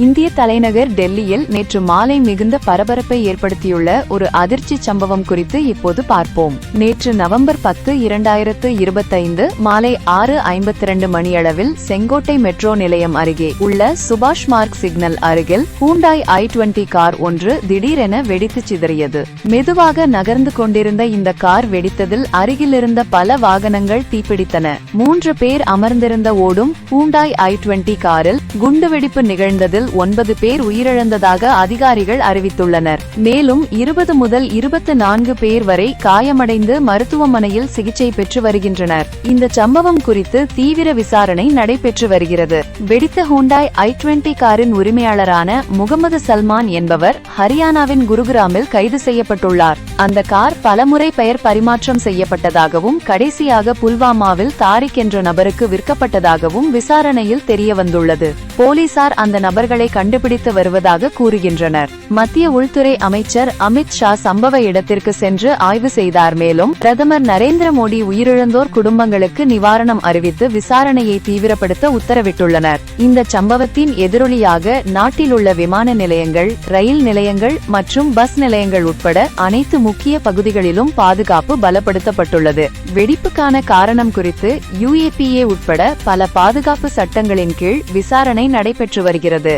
இந்திய தலைநகர் டெல்லியில் நேற்று மாலை மிகுந்த பரபரப்பை ஏற்படுத்தியுள்ள ஒரு அதிர்ச்சி சம்பவம் குறித்து இப்போது பார்ப்போம். நேற்று நவம்பர் 10, 2025 மாலை 6:52 மணியளவில் செங்கோட்டை மெட்ரோ நிலையம் அருகே உள்ள சுபாஷ் மார்க் சிக்னல் அருகில் ஹூண்டாய் i20 கார் ஒன்று திடீரென வெடித்து சிதறியது. மெதுவாக நகர்ந்து கொண்டிருந்த இந்த கார் வெடித்ததில் அருகிலிருந்த பல வாகனங்கள் தீப்பிடித்தன. 3 பேர் அமர்ந்திருந்த ஓடும் ஹூண்டாய் i20 காரில் குண்டுவெடிப்பு நிகழ்ந்ததில் 9 பேர் உயிரிழந்ததாக அதிகாரிகள் அறிவித்துள்ளனர். மேலும் 20 முதல் 24 பேர் வரை காயமடைந்து மருத்துவமனையில் சிகிச்சை பெற்று வருகின்றனர். இந்த சம்பவம் குறித்து தீவிர விசாரணை நடைபெற்று வருகிறது. வெடித்த ஹூண்டாய் i20 காரின் உரிமையாளரான முகமது சல்மான் என்பவர் ஹரியானாவின் குருகிராமில் கைது செய்யப்பட்டுள்ளார். அந்த கார் பலமுறை பெயர் பரிமாற்றம் செய்யப்பட்டதாகவும் கடைசியாக புல்வாமாவில் தாரிக் என்ற நபருக்கு விற்கப்பட்டதாகவும் விசாரணையில் தெரியவந்துள்ளது. போலீசார் அந்த நபர்களை கண்டுபிடித்து வருவதாக கூறுகின்றனர். மத்திய உள்துறை அமைச்சர் அமித் ஷா சம்பவ இடத்திற்கு சென்று ஆய்வு செய்தார். மேலும் பிரதமர் நரேந்திர மோடி உயிரிழந்தோர் குடும்பங்களுக்கு நிவாரணம் அறிவித்து விசாரணையை தீவிரப்படுத்த உத்தரவிட்டுள்ளனர். இந்த சம்பவத்தின் எதிரொலியாக நாட்டில் உள்ள விமான நிலையங்கள், ரயில் நிலையங்கள் மற்றும் பஸ் நிலையங்கள் உட்பட அனைத்து முக்கிய பகுதிகளிலும் பாதுகாப்பு பலப்படுத்தப்பட்டுள்ளது. வெடிப்புக்கான காரணம் குறித்து UAPA உட்பட பல பாதுகாப்பு சட்டங்களின் கீழ் விசாரணை நடைபெற்று வருகிறது.